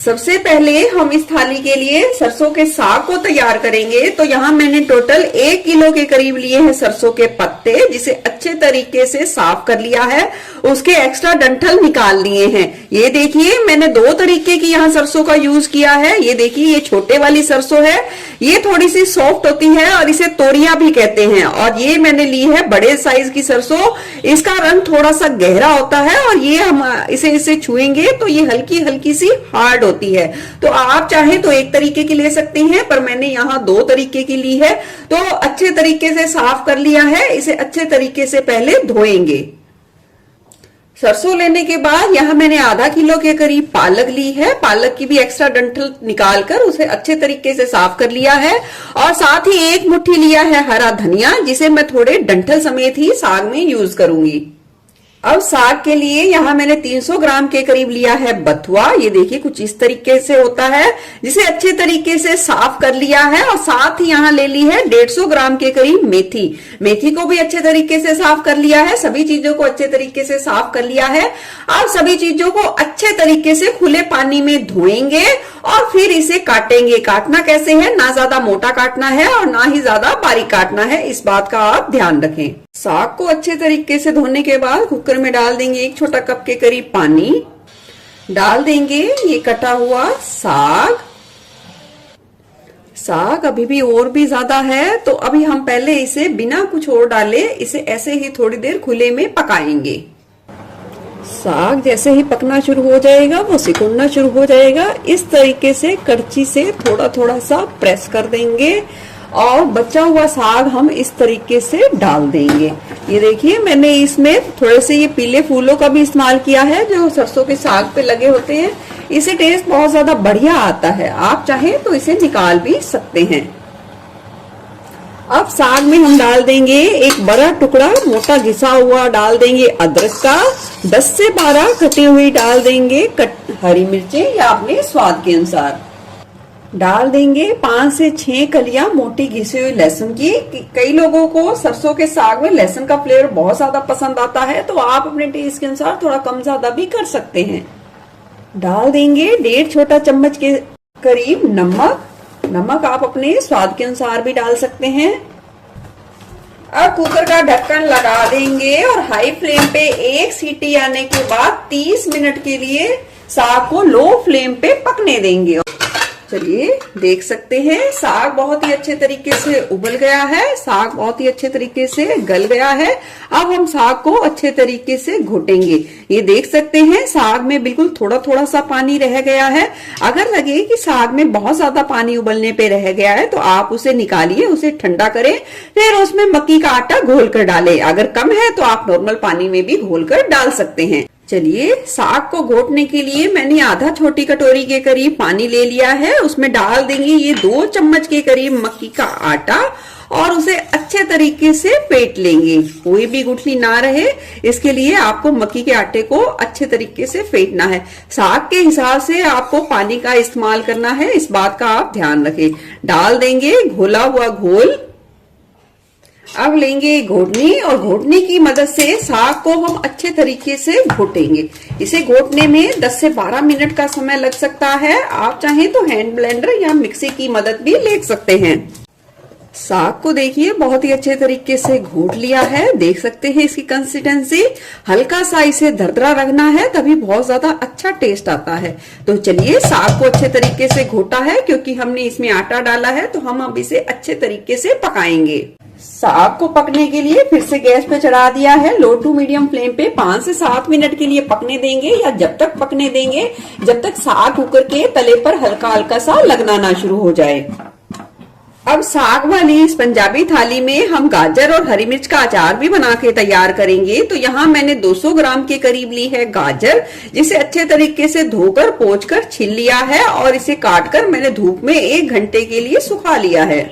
सबसे पहले हम इस थाली के लिए सरसों के साग को तैयार करेंगे। तो यहाँ मैंने टोटल 1 किलो के करीब लिए हैं सरसों के पत्ते, जिसे अच्छे तरीके से साफ कर लिया है। उसके एक्स्ट्रा डंठल निकाल लिए हैं। ये देखिए मैंने 2 तरीके की यहाँ सरसों का यूज किया है। ये देखिए ये छोटे वाली सरसों है, ये थोड़ी सी सॉफ्ट होती है और इसे तोरिया भी कहते हैं। और ये मैंने ली है बड़े साइज की सरसों, इसका रंग थोड़ा सा गहरा होता है और ये हम इसे छुएंगे तो ये हल्की हल्की सी हार्ड होती है। तो आप चाहे तो एक तरीके की ले सकती हैं, पर मैंने यहाँ 2 तरीके की ली है। तो अच्छे तरीके से साफ कर लिया है, इसे अच्छे तरीके से पहले धोएंगे। सरसों लेने के बाद यहाँ मैंने आधा किलो के करीब पालक ली है। पालक की भी एक्स्ट्रा डंठल निकालकर उसे अच्छे तरीके से साफ कर लिया है। और साथ ही 1 मुट्ठी लिया है हरा धनिया, जिसे मैं थोड़े डंठल समेत ही साग में यूज करूंगी। अब साग के लिए यहाँ मैंने 300 ग्राम के करीब लिया है बथुआ। ये देखिए कुछ इस तरीके से होता है, जिसे अच्छे तरीके से साफ कर लिया है। और साथ ही यहाँ ले ली है 150 ग्राम के करीब मेथी। मेथी को भी अच्छे तरीके से साफ कर लिया है। सभी चीजों को अच्छे तरीके से साफ कर लिया है। अब सभी चीजों को अच्छे तरीके से खुले पानी में धोएंगे और फिर इसे काटेंगे। काटना कैसे है, ना ज्यादा मोटा काटना है और ना ही ज्यादा बारीक काटना है, इस बात का आप ध्यान रखें। साग को अच्छे तरीके से धोने के बाद कुकर में डाल देंगे 1 छोटा कप के करीब पानी। डाल देंगे ये कटा हुआ साग। साग अभी भी और भी ज्यादा है, तो अभी हम पहले इसे बिना कुछ और डाले इसे ऐसे ही थोड़ी देर खुले में पकाएंगे। साग जैसे ही पकना शुरू हो जाएगा, वो सिकुड़ना शुरू हो जाएगा। इस तरीके से करछी से थोड़ा थोड़ा सा प्रेस कर देंगे और बचा हुआ साग हम इस तरीके से डाल देंगे। ये देखिए मैंने इसमें थोड़े से ये पीले फूलों का भी इस्तेमाल किया है, जो सरसों के साग पे लगे होते हैं। इसे टेस्ट बहुत ज्यादा बढ़िया आता है, आप चाहें तो इसे निकाल भी सकते हैं। अब साग में हम डाल देंगे 1 बड़ा टुकड़ा मोटा घिसा हुआ डाल देंगे अदरक का। 10 से 12 कटी हुई डाल देंगे हरी मिर्चें या अपने स्वाद के अनुसार। डाल देंगे 5 से 6 कलियां मोटी घिसी हुई लहसुन की। कई लोगों को सरसों के साग में लहसुन का फ्लेवर बहुत ज्यादा पसंद आता है, तो आप अपने टेस्ट के अनुसार थोड़ा कम ज्यादा भी कर सकते हैं। डाल देंगे 1.5 छोटा चम्मच के करीब नमक। नमक आप अपने स्वाद के अनुसार भी डाल सकते हैं। अब कुकर का ढक्कन लगा देंगे और हाई फ्लेम पे 1 सीटी आने के बाद 30 मिनट के लिए साग को लो फ्लेम पे पकने देंगे। चलिए देख सकते हैं साग बहुत ही अच्छे तरीके से उबल गया है, साग बहुत ही अच्छे तरीके से गल गया है। अब हम साग को अच्छे तरीके से घोटेंगे। ये देख सकते हैं साग में बिल्कुल थोड़ा थोड़ा सा पानी रह गया है। अगर लगे कि साग में बहुत ज्यादा पानी उबलने पे रह गया है तो आप उसे निकालिए, उसे ठंडा करें, फिर उसमें मक्की का आटा घोल कर डालें। अगर कम है तो आप नॉर्मल पानी में भी घोल कर डाल सकते हैं। चलिए साग को घोटने के लिए मैंने आधा छोटी कटोरी के करीब पानी ले लिया है। उसमें डाल देंगे ये 2 चम्मच के करीब मक्की का आटा और उसे अच्छे तरीके से फेंट लेंगे। कोई भी गुठली ना रहे, इसके लिए आपको मक्की के आटे को अच्छे तरीके से फेंटना है। साग के हिसाब से आपको पानी का इस्तेमाल करना है, इस बात का आप ध्यान रखें। डाल देंगे घोला हुआ घोल। अब लेंगे घोटनी और घोटनी की मदद से साग को हम अच्छे तरीके से घोटेंगे। इसे घोटने में 10 से 12 मिनट का समय लग सकता है। आप चाहें तो हैंड ब्लेंडर या मिक्सी की मदद भी ले सकते हैं। साग को देखिए बहुत ही अच्छे तरीके से घोट लिया है। देख सकते हैं इसकी कंसिस्टेंसी, हल्का सा इसे दरदरा रखना है, तभी बहुत ज्यादा अच्छा टेस्ट आता है। तो चलिए साग को अच्छे तरीके से घोटा है, क्योंकि हमने इसमें आटा डाला है, तो हम अब इसे अच्छे तरीके से पकाएंगे। साग को पकने के लिए फिर से गैस पे चढ़ा दिया है। लो टू मीडियम फ्लेम पे 5 से 7 मिनट के लिए पकने देंगे, या जब तक पकने देंगे जब तक साग कुकर के तले पर हल्का हल्का सा लगना ना शुरू हो जाए। अब साग वाली इस पंजाबी थाली में हम गाजर और हरी मिर्च का अचार भी बना के तैयार करेंगे। तो यहाँ मैंने 200 ग्राम के करीब ली है गाजर, जिसे अच्छे तरीके से धोकर पोंछकर छील लिया है और इसे काटकर मैंने धूप में 1 घंटे के लिए सुखा लिया है।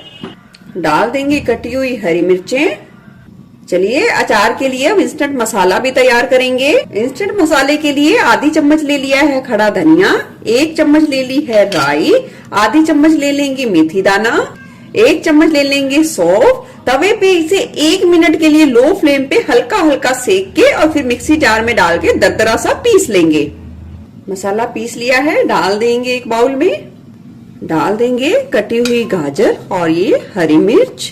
डाल देंगे कटी हुई हरी मिर्चें। चलिए अचार के लिए अब इंस्टेंट मसाला भी तैयार करेंगे। इंस्टेंट मसाले के लिए आधी चम्मच ले लिया है खड़ा धनिया, 1 चम्मच ले ली है राई, आधी चम्मच ले लेंगे मेथी दाना, 1 चम्मच ले लेंगे सौंफ। तवे पे इसे 1 मिनट के लिए लो फ्लेम पे हल्का हल्का सेक के और फिर मिक्सी जार में डाल के दरदरा सा पीस लेंगे। मसाला पीस लिया है, डाल देंगे एक बाउल में। डाल देंगे कटी हुई गाजर और ये हरी मिर्च,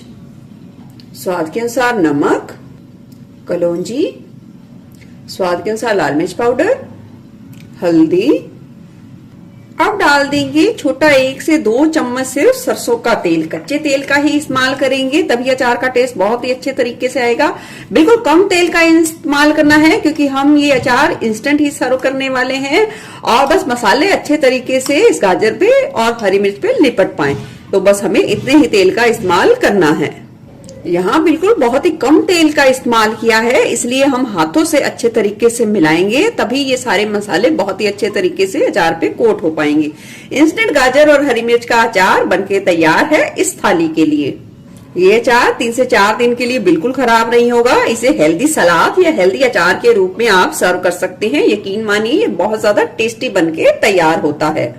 स्वाद के अनुसार नमक, कलौंजी, स्वाद के अनुसार लाल मिर्च पाउडर, हल्दी। अब डाल देंगे छोटा 1 से 2 चम्मच सिर्फ सरसों का तेल। कच्चे तेल का ही इस्तेमाल करेंगे, तभी अचार का टेस्ट बहुत ही अच्छे तरीके से आएगा। बिल्कुल कम तेल का इस्तेमाल करना है, क्योंकि हम ये अचार इंस्टेंट ही सर्व करने वाले हैं और बस मसाले अच्छे तरीके से इस गाजर पे और हरी मिर्च पे लिपट पाए, तो बस हमें इतने ही तेल का इस्तेमाल करना है। यहाँ बिल्कुल बहुत ही कम तेल का इस्तेमाल किया है, इसलिए हम हाथों से अच्छे तरीके से मिलाएंगे, तभी ये सारे मसाले बहुत ही अच्छे तरीके से अचार पे कोट हो पाएंगे। इंस्टेंट गाजर और हरी मिर्च का अचार बनके तैयार है इस थाली के लिए। ये अचार 3 से 4 दिन के लिए बिल्कुल खराब नहीं होगा। इसे हेल्दी सलाद या हेल्दी अचार के रूप में आप सर्व कर सकते हैं। यकीन मानिए ये बहुत ज्यादा टेस्टी बनके तैयार होता है।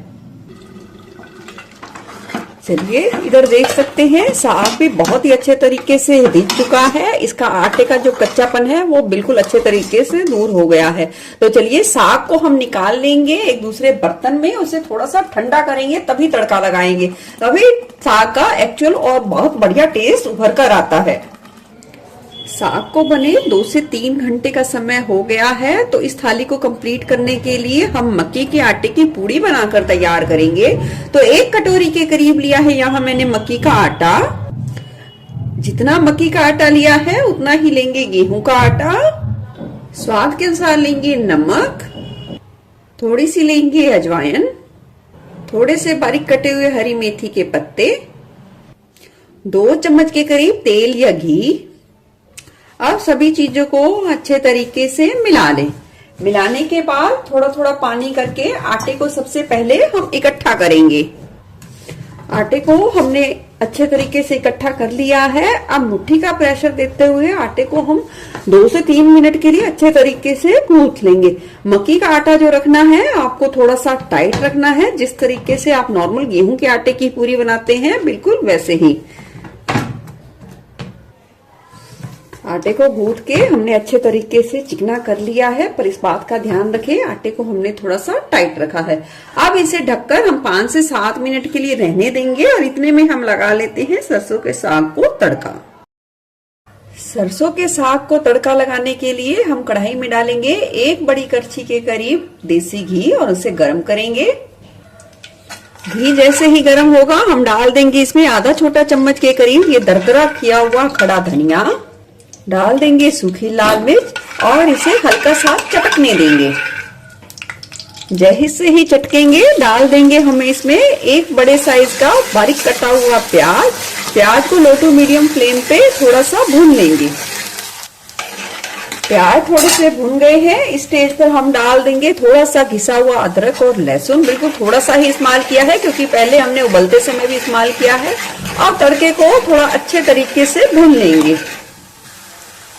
चलिए इधर देख सकते हैं साग भी बहुत ही अच्छे तरीके से रिझ चुका है। इसका आटे का जो कच्चापन है वो बिल्कुल अच्छे तरीके से दूर हो गया है। तो चलिए साग को हम निकाल लेंगे एक दूसरे बर्तन में, उसे थोड़ा सा ठंडा करेंगे तभी तड़का लगाएंगे, तभी साग का एक्चुअल और बहुत बढ़िया टेस्ट उभर कर आता है। साग को बने 2 से 3 घंटे का समय हो गया है, तो इस थाली को कंप्लीट करने के लिए हम मक्की के आटे की पूड़ी बनाकर तैयार करेंगे। तो 1 कटोरी के करीब लिया है यहाँ मैंने मक्की का आटा। जितना मक्की का आटा लिया है उतना ही लेंगे गेहूं का आटा। स्वाद के अनुसार लेंगे नमक, थोड़ी सी लेंगे अजवाइन, थोड़े से बारीक कटे हुए हरी मेथी के पत्ते, 2 चम्मच के करीब तेल या घी। अब सभी चीजों को अच्छे तरीके से मिला लें। मिलाने के बाद थोड़ा थोड़ा पानी करके आटे को सबसे पहले हम इकट्ठा करेंगे। आटे को हमने अच्छे तरीके से इकट्ठा कर लिया है। अब मुट्ठी का प्रेशर देते हुए आटे को हम 2 से 3 मिनट के लिए अच्छे तरीके से गूंथ लेंगे। मक्की का आटा जो रखना है आपको थोड़ा सा टाइट रखना है, जिस तरीके से आप नॉर्मल गेहूं के आटे की पूरी बनाते हैं बिल्कुल वैसे ही। आटे को गूंथ के हमने अच्छे तरीके से चिकना कर लिया है, पर इस बात का ध्यान रखें आटे को हमने थोड़ा सा टाइट रखा है। अब इसे ढककर हम 5 से 7 मिनट के लिए रहने देंगे और इतने में हम लगा लेते हैं सरसों के साग को तड़का। सरसों के साग को तड़का लगाने के लिए हम कढ़ाई में डालेंगे 1 बड़ी करछी के करीब देसी घी और उसे गर्म करेंगे। घी जैसे ही गर्म होगा हम डाल देंगे इसमें आधा छोटा चम्मच के करीब ये दरदरा किया हुआ खड़ा धनिया, डाल देंगे सूखी लाल मिर्च और इसे हल्का सा चटकने देंगे। जैसे ही चटकेंगे डाल देंगे हम इसमें 1 बड़े साइज का बारीक कटा हुआ प्याज। प्याज को लो टू मीडियम फ्लेम पे थोड़ा सा भून लेंगे। प्याज थोड़े से भून गए हैं, इस स्टेज पर हम डाल देंगे थोड़ा सा घिसा हुआ अदरक और लहसुन। बिल्कुल थोड़ा सा ही इस्तेमाल किया है क्योंकि पहले हमने उबलते समय भी इस्तेमाल किया है। और तड़के को थोड़ा अच्छे तरीके से भून लेंगे।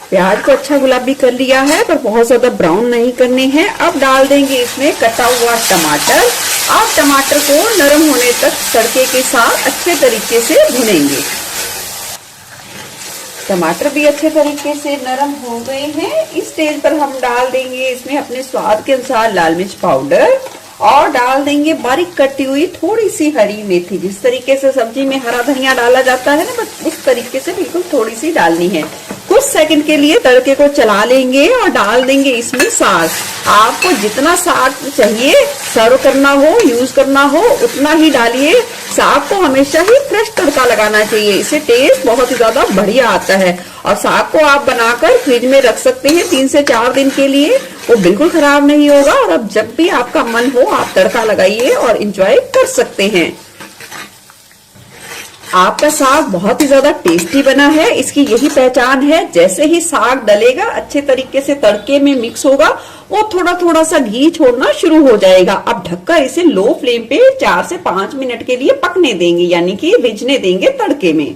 प्याज को अच्छा गुलाबी कर लिया है, पर बहुत ज्यादा ब्राउन नहीं करने हैं। अब डाल देंगे इसमें कटा हुआ टमाटर। अब टमाटर को नरम होने तक तड़के के साथ अच्छे तरीके से भुनेंगे। टमाटर भी अच्छे तरीके से नरम हो गए हैं। इस स्टेज पर हम डाल देंगे इसमें अपने स्वाद के अनुसार लाल मिर्च पाउडर और डाल देंगे बारीक कटी हुई थोड़ी सी हरी मेथी। जिस तरीके से सब्जी में हरा धनिया डाला जाता है ना, बस उस तरीके से बिल्कुल थोड़ी सी डालनी है। कुछ सेकंड के लिए तड़के को चला लेंगे और डाल देंगे इसमें साग। आपको जितना साग चाहिए सर्व करना हो, यूज करना हो, उतना ही डालिए। साग को हमेशा ही फ्रेश तड़का लगाना चाहिए, इससे टेस्ट बहुत ही ज्यादा बढ़िया आता है। और साग को आप बनाकर फ्रिज में रख सकते हैं 3 से 4 दिन के लिए, वो बिल्कुल खराब नहीं होगा। और अब जब भी आपका मन हो आप तड़का लगाइए और एंजॉय कर सकते हैं। आपका साग बहुत ही ज्यादा टेस्टी बना है, इसकी यही पहचान है। जैसे ही साग डलेगा अच्छे तरीके से तड़के में मिक्स होगा, वो थोड़ा थोड़ा सा घी छोड़ना शुरू हो जाएगा। अब ढककर इसे लो फ्लेम पे 4 से 5 मिनट के लिए पकने देंगे, यानी कि रिझने देंगे तड़के में।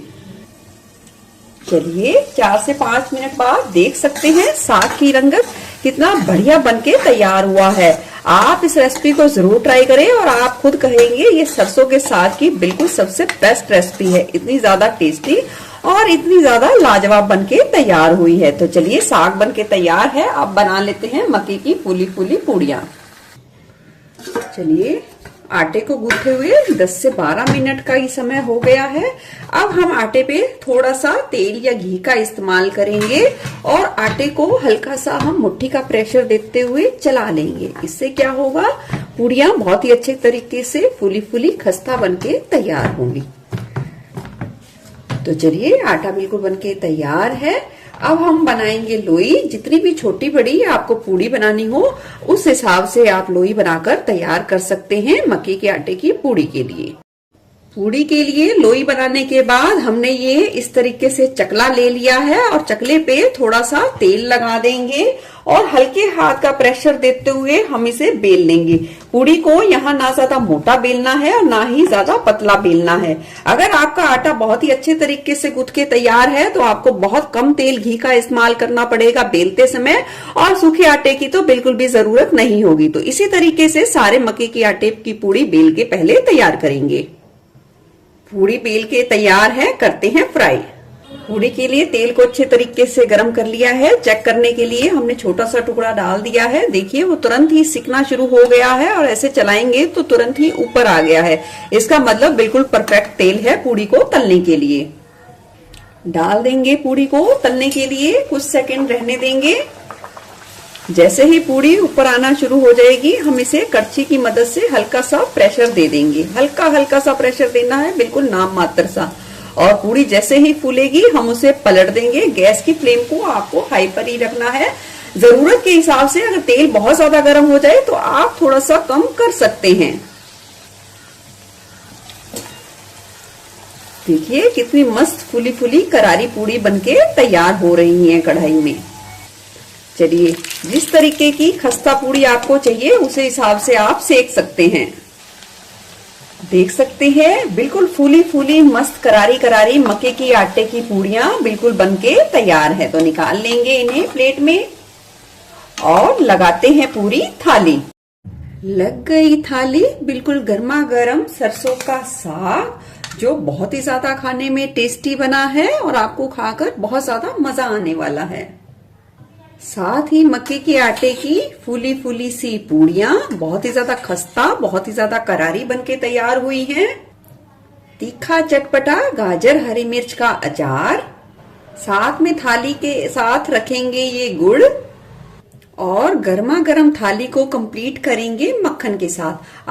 चलिए 4 से 5 मिनट बाद देख सकते हैं साग की रंगत कितना बढ़िया बनके तैयार हुआ है। आप इस रेसिपी को जरूर ट्राई करें और आप खुद कहेंगे ये सरसों के साग की बिल्कुल सबसे बेस्ट रेसिपी है। इतनी ज्यादा टेस्टी और इतनी ज्यादा लाजवाब बनके तैयार हुई है। तो चलिए साग बनके तैयार है, अब बना लेते हैं मक्की की फूली फूली पूड़ियाँ। चलिए, आटे को गूंथे हुए 10 से 12 मिनट का ही समय हो गया है। अब हम आटे पे थोड़ा सा तेल या घी का इस्तेमाल करेंगे और आटे को हल्का सा हम मुट्ठी का प्रेशर देते हुए चला लेंगे। इससे क्या होगा, पूड़ियां बहुत ही अच्छे तरीके से फूली फूली खस्ता बनके तैयार होंगी। तो चलिए, आटा बिल्कुल बनके तैयार है। अब हम बनाएंगे लोई। जितनी भी छोटी बड़ी आपको पूड़ी बनानी हो उस हिसाब से आप लोई बनाकर तैयार कर सकते हैं मक्के के आटे की पूड़ी के लिए। पूड़ी के लिए लोई बनाने के बाद हमने ये इस तरीके से चकला ले लिया है और चकले पे थोड़ा सा तेल लगा देंगे और हल्के हाथ का प्रेशर देते हुए हम इसे बेल लेंगे। पूड़ी को यहाँ ना ज्यादा मोटा बेलना है और ना ही ज्यादा पतला बेलना है। अगर आपका आटा बहुत ही अच्छे तरीके से गूंथ के तैयार है तो आपको बहुत कम तेल घी का इस्तेमाल करना पड़ेगा बेलते समय, और सूखे आटे की तो बिल्कुल भी जरूरत नहीं होगी। तो इसी तरीके से सारे मक्के के आटे की पूड़ी बेल के पहले तैयार करेंगे। पूड़ी बेल के तैयार है, करते हैं फ्राई। पूड़ी के लिए तेल को अच्छे तरीके से गरम कर लिया है। चेक करने के लिए हमने छोटा सा टुकड़ा डाल दिया है। देखिए, वो तुरंत ही सिकना शुरू हो गया है और ऐसे चलाएंगे तो तुरंत ही ऊपर आ गया है। इसका मतलब बिल्कुल परफेक्ट तेल है पूड़ी को तलने के लिए। डाल देंगे पूड़ी को तलने के लिए, कुछ सेकंड रहने देंगे। जैसे ही पूड़ी ऊपर आना शुरू हो जाएगी हम इसे कड़छी की मदद से हल्का सा प्रेशर दे देंगे। हल्का हल्का सा प्रेशर देना है, बिल्कुल नाम मात्र सा। और पूड़ी जैसे ही फूलेगी हम उसे पलट देंगे। गैस की फ्लेम को आपको हाई पर ही रखना है। जरूरत के हिसाब से अगर तेल बहुत ज्यादा गर्म हो जाए तो आप थोड़ा सा कम कर सकते हैं। देखिए, कितनी मस्त फूली फूली करारी पूड़ी बनके तैयार हो रही है कढ़ाई में। चलिए, जिस तरीके की खस्ता पूड़ी आपको चाहिए उस हिसाब से आप सेक सकते हैं। देख सकते हैं, बिल्कुल फूली फूली मस्त करारी करारी मक्के की आटे की पूड़ियां बिल्कुल बनके तैयार है। तो निकाल लेंगे इन्हें प्लेट में और लगाते हैं पूरी थाली। लग गई थाली बिल्कुल गर्मा गर्म सरसों का साग, जो बहुत ही ज्यादा खाने में टेस्टी बना है और आपको खाकर बहुत ज्यादा मजा आने वाला है। साथ ही मक्के के आटे की फूली फूली सी पूड़ियां बहुत ही ज्यादा खस्ता, बहुत ही ज्यादा करारी बनके तैयार हुई हैं। तीखा चटपटा गाजर हरी मिर्च का अचार, साथ में थाली के साथ रखेंगे ये गुड़ और गर्मा गर्म थाली को कंप्लीट करेंगे मक्खन के साथ।